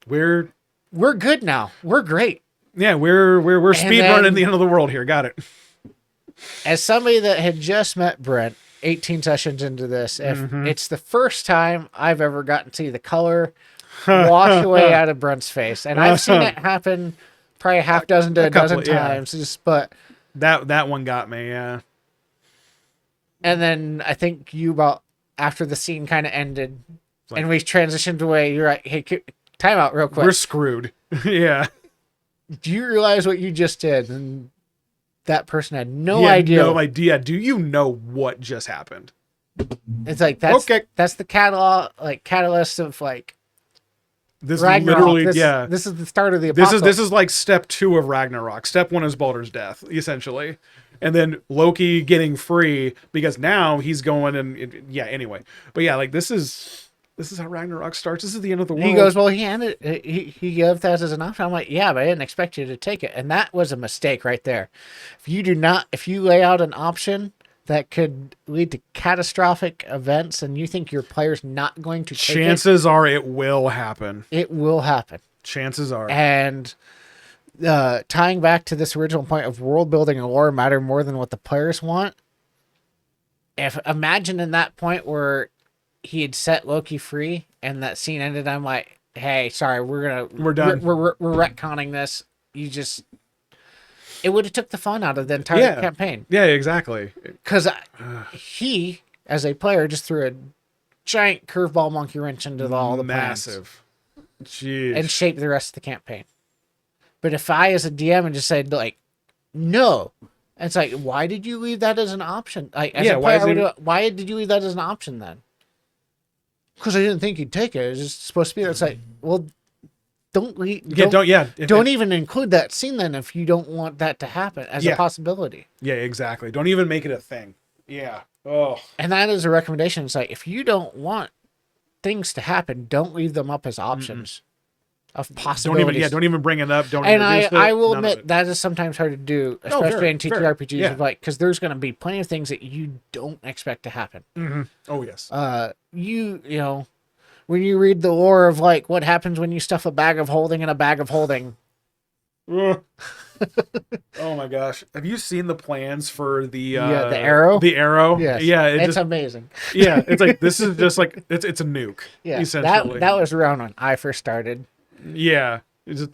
We're good now. We're great. Yeah, we're speed running the end of the world here. Got it. As somebody that had just met Brent 18 sessions into this, if it's the first time I've ever gotten to see the color wash away out of Brent's face. And I've seen it happen probably a half dozen to a dozen times. But that one got me, yeah. And then I think you about after the scene kind of ended and we transitioned away, you're like, hey, time out real quick. We're screwed. Yeah. Do you realize what you just did? And that person had no idea. No idea. Do you know what just happened? It's like that's the catalyst of like this Ragnarok. Literally This is the start of the apocalypse. This is like step 2 of Ragnarok. Step 1 is Baldur's death, essentially. And then Loki getting free because now he's going anyway. But yeah, like this is how Ragnarok starts. This is the end of the world. He goes, well, he gave that as an option. I'm like, yeah, but I didn't expect you to take it. And that was a mistake right there. If you lay out an option that could lead to catastrophic events and you think your player's not going to take it. Chances are it will happen. It will happen. Chances are. And tying back to this original point of world building and lore matter more than what the players want. Imagine in that point where he had set Loki free and that scene ended, I'm like, hey, sorry, we're done. We're retconning this. It would have took the fun out of the entire campaign. Yeah, exactly. Because he, as a player, just threw a giant curveball monkey wrench into all the massive plans. Jeez. And shaped the rest of the campaign. But if I, as a DM, and just said, like, no, and it's like, why did you leave that as an option? Like, as a player, why did you leave that as an option then? Because I didn't think he'd take it. It was just supposed to be. It's like, well, don't even include that scene then if you don't want that to happen as a possibility. Yeah, exactly. Don't even make it a thing. Yeah. Oh. And that is a recommendation. It's like, if you don't want things to happen, don't leave them up as options of possibilities. Don't even bring it up. I will admit that is sometimes hard to do, especially in TTRPGs, because there's going to be plenty of things that you don't expect to happen. Mm-hmm. Oh yes. You know, when you read the lore of like what happens when you stuff a bag of holding in a bag of holding. Oh my gosh! Have you seen the plans for the arrow? The arrow? Yes. Yeah, it's amazing. Yeah, it's like this is just like it's a nuke. Yeah, essentially. That was around when I first started. Yeah, you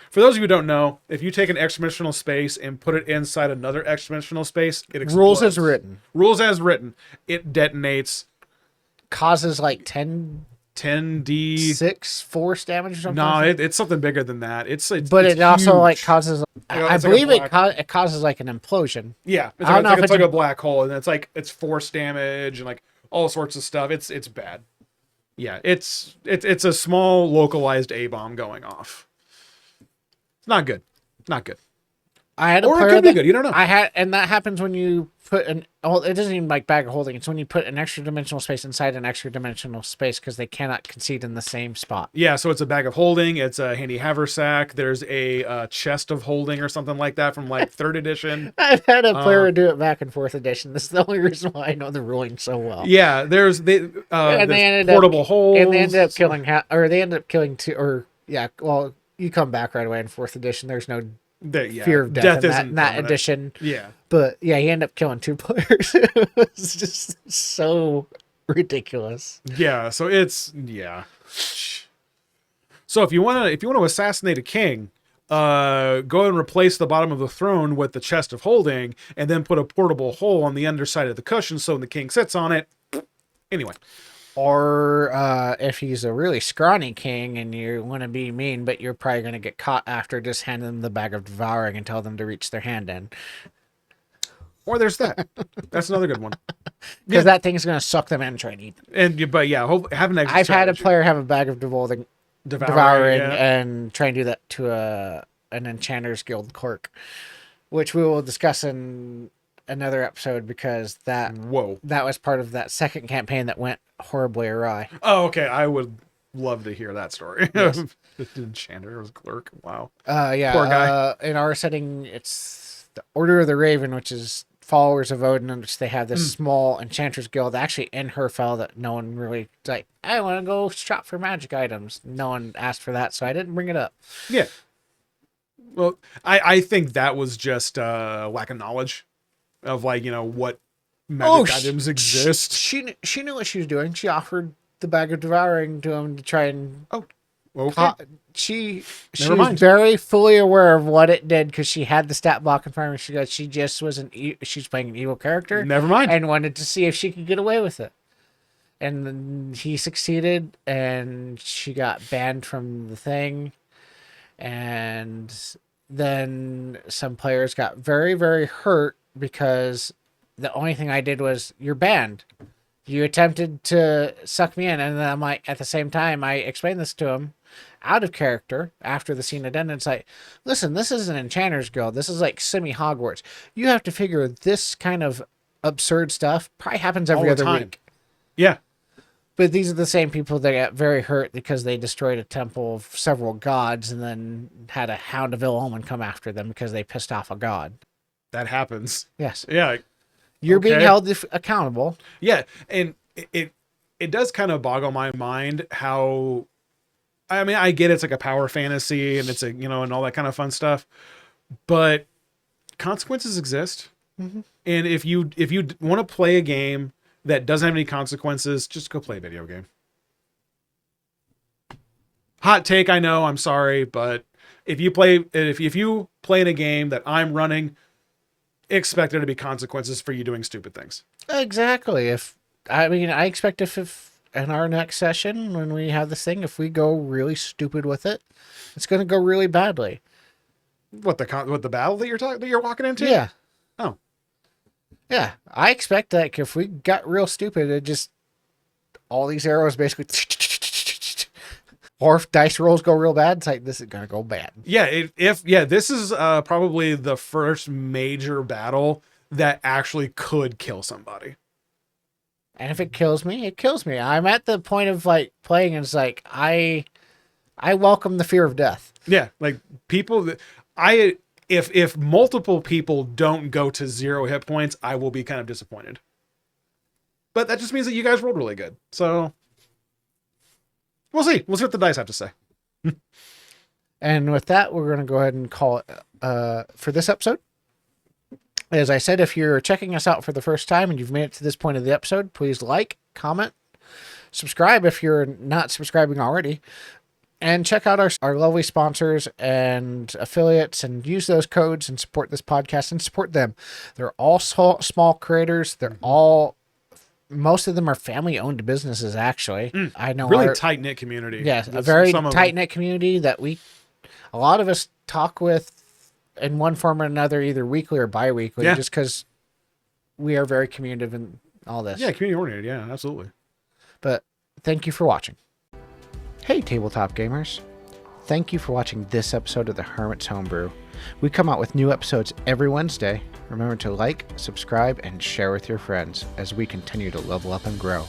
for those of you who don't know, if you take an X-dimensional space and put it inside another X-dimensional space, it explodes. Rules as written. Rules as written. It detonates. Causes like 10d6 force damage or something. No, it's something bigger than that. But it huge. also like causes. I believe like it causes like an implosion. Yeah, it's like a black hole, and it's force damage and like all sorts of stuff. It's bad. Yeah, it's a small localized A-bomb going off. It's not good. Not good. I had a or player it could be good. You don't know. And that happens when you put it doesn't even like bag of holding. It's when you put an extra dimensional space inside an extra dimensional space because they cannot concede in the same spot. Yeah, so it's a bag of holding. It's a handy haversack. There's a chest of holding or something like that from like 3rd edition. I've had a player do it back in 4th edition. This is the only reason why I know the ruling so well. Yeah, there's portable holes. And they ended up killing two. Or yeah, well, you come back right away in 4th edition. There's no fear of death in that edition. Yeah. But yeah, he ended up killing 2 players. It was just so ridiculous. Yeah, so So if you want to assassinate a king, go and replace the bottom of the throne with the chest of holding and then put a portable hole on the underside of the cushion so when the king sits on it. Anyway. Or if he's a really scrawny king and you want to be mean, but you're probably going to get caught after, just hand them the bag of devouring and tell them to reach their hand in. Or there's that. That's another good one. Because that thing's going to suck them in and try and eat them. But yeah, have an exit I've strategy. had a player have a bag of devouring and try and do that to an Enchanter's Guild clerk. which we will discuss in another episode because that Whoa. was part of that second campaign that went horribly awry. Oh, okay. I would love to hear that story. Yes. Chandler was clerk. Wow. Yeah. Poor guy. In our setting, it's the Order of the Raven, which is followers of Odin, in which they have this small enchantress guild actually in Herfell that no one really like. I want to go shop for magic items. No one asked for that, so I didn't bring it up. Yeah. Well, I think that was just lack of knowledge of like, what magic items exist. She knew what she was doing. She offered the bag of devouring to him to try and. Oh, okay. She Never was mind. very fully aware of what it did because she had the stat block in front of her. She goes, she just was she's playing an evil character. Never mind. And wanted to see if she could get away with it. And then he succeeded, and she got banned from the thing. And then some players got very, very hurt because the only thing I did was, you're banned. You attempted to suck me in. And then I'm like, at the same time, I explained this to him out of character after the scene had ended. It's like, listen, this is an Enchanter's Guild. This is like semi-Hogwarts. You have to figure this kind of absurd stuff probably happens every All the other time. week. Yeah. But these are the same people that got very hurt because they destroyed a temple of several gods and then had a Hound of Ill Omen come after them because they pissed off a god. That happens. Yes. Yeah. You're being Okay. held accountable. Yeah. And it does kind of boggle my mind how, I mean, I get it's like a power fantasy and it's and all that kind of fun stuff, but consequences exist. Mm-hmm. And if you want to play a game that doesn't have any consequences, just go play a video game. Hot take, I know, I'm sorry, but if you play in a game that I'm running, expect there to be consequences for you doing stupid things. Exactly. I expect if in our next session when we have this thing, if we go really stupid with it, it's going to go really badly. What the battle that you're walking into? Yeah. Oh. Yeah, I expect that if we got real stupid, it just all these arrows basically, or if dice rolls go real bad, it's like this is gonna go bad. Yeah, this is probably the first major battle that actually could kill somebody. And if it kills me, it kills me. I'm at the point of like playing, and it's like I welcome the fear of death. Yeah, like people, If multiple people don't go to 0 hit points, I will be kind of disappointed. But that just means that you guys rolled really good. So we'll see. We'll see what the dice have to say. And with that, we're going to go ahead and call it for this episode. As I said, if you're checking us out for the first time and you've made it to this point of the episode, please like, comment, subscribe if you're not subscribing already. And check out our lovely sponsors and affiliates and use those codes and support this podcast and support them. They're all small creators. They're all, most of them are family-owned businesses, actually. I know really tight-knit community. Yes, a very tight-knit community that a lot of us talk with in one form or another, either weekly or bi-weekly, just because we are very communicative and all this. Yeah, community-oriented. Yeah, absolutely. But thank you for watching. Hey, tabletop gamers. Thank you for watching this episode of the Hermit's Homebrew. We come out with new episodes every Wednesday. Remember to like, subscribe, and share with your friends as we continue to level up and grow.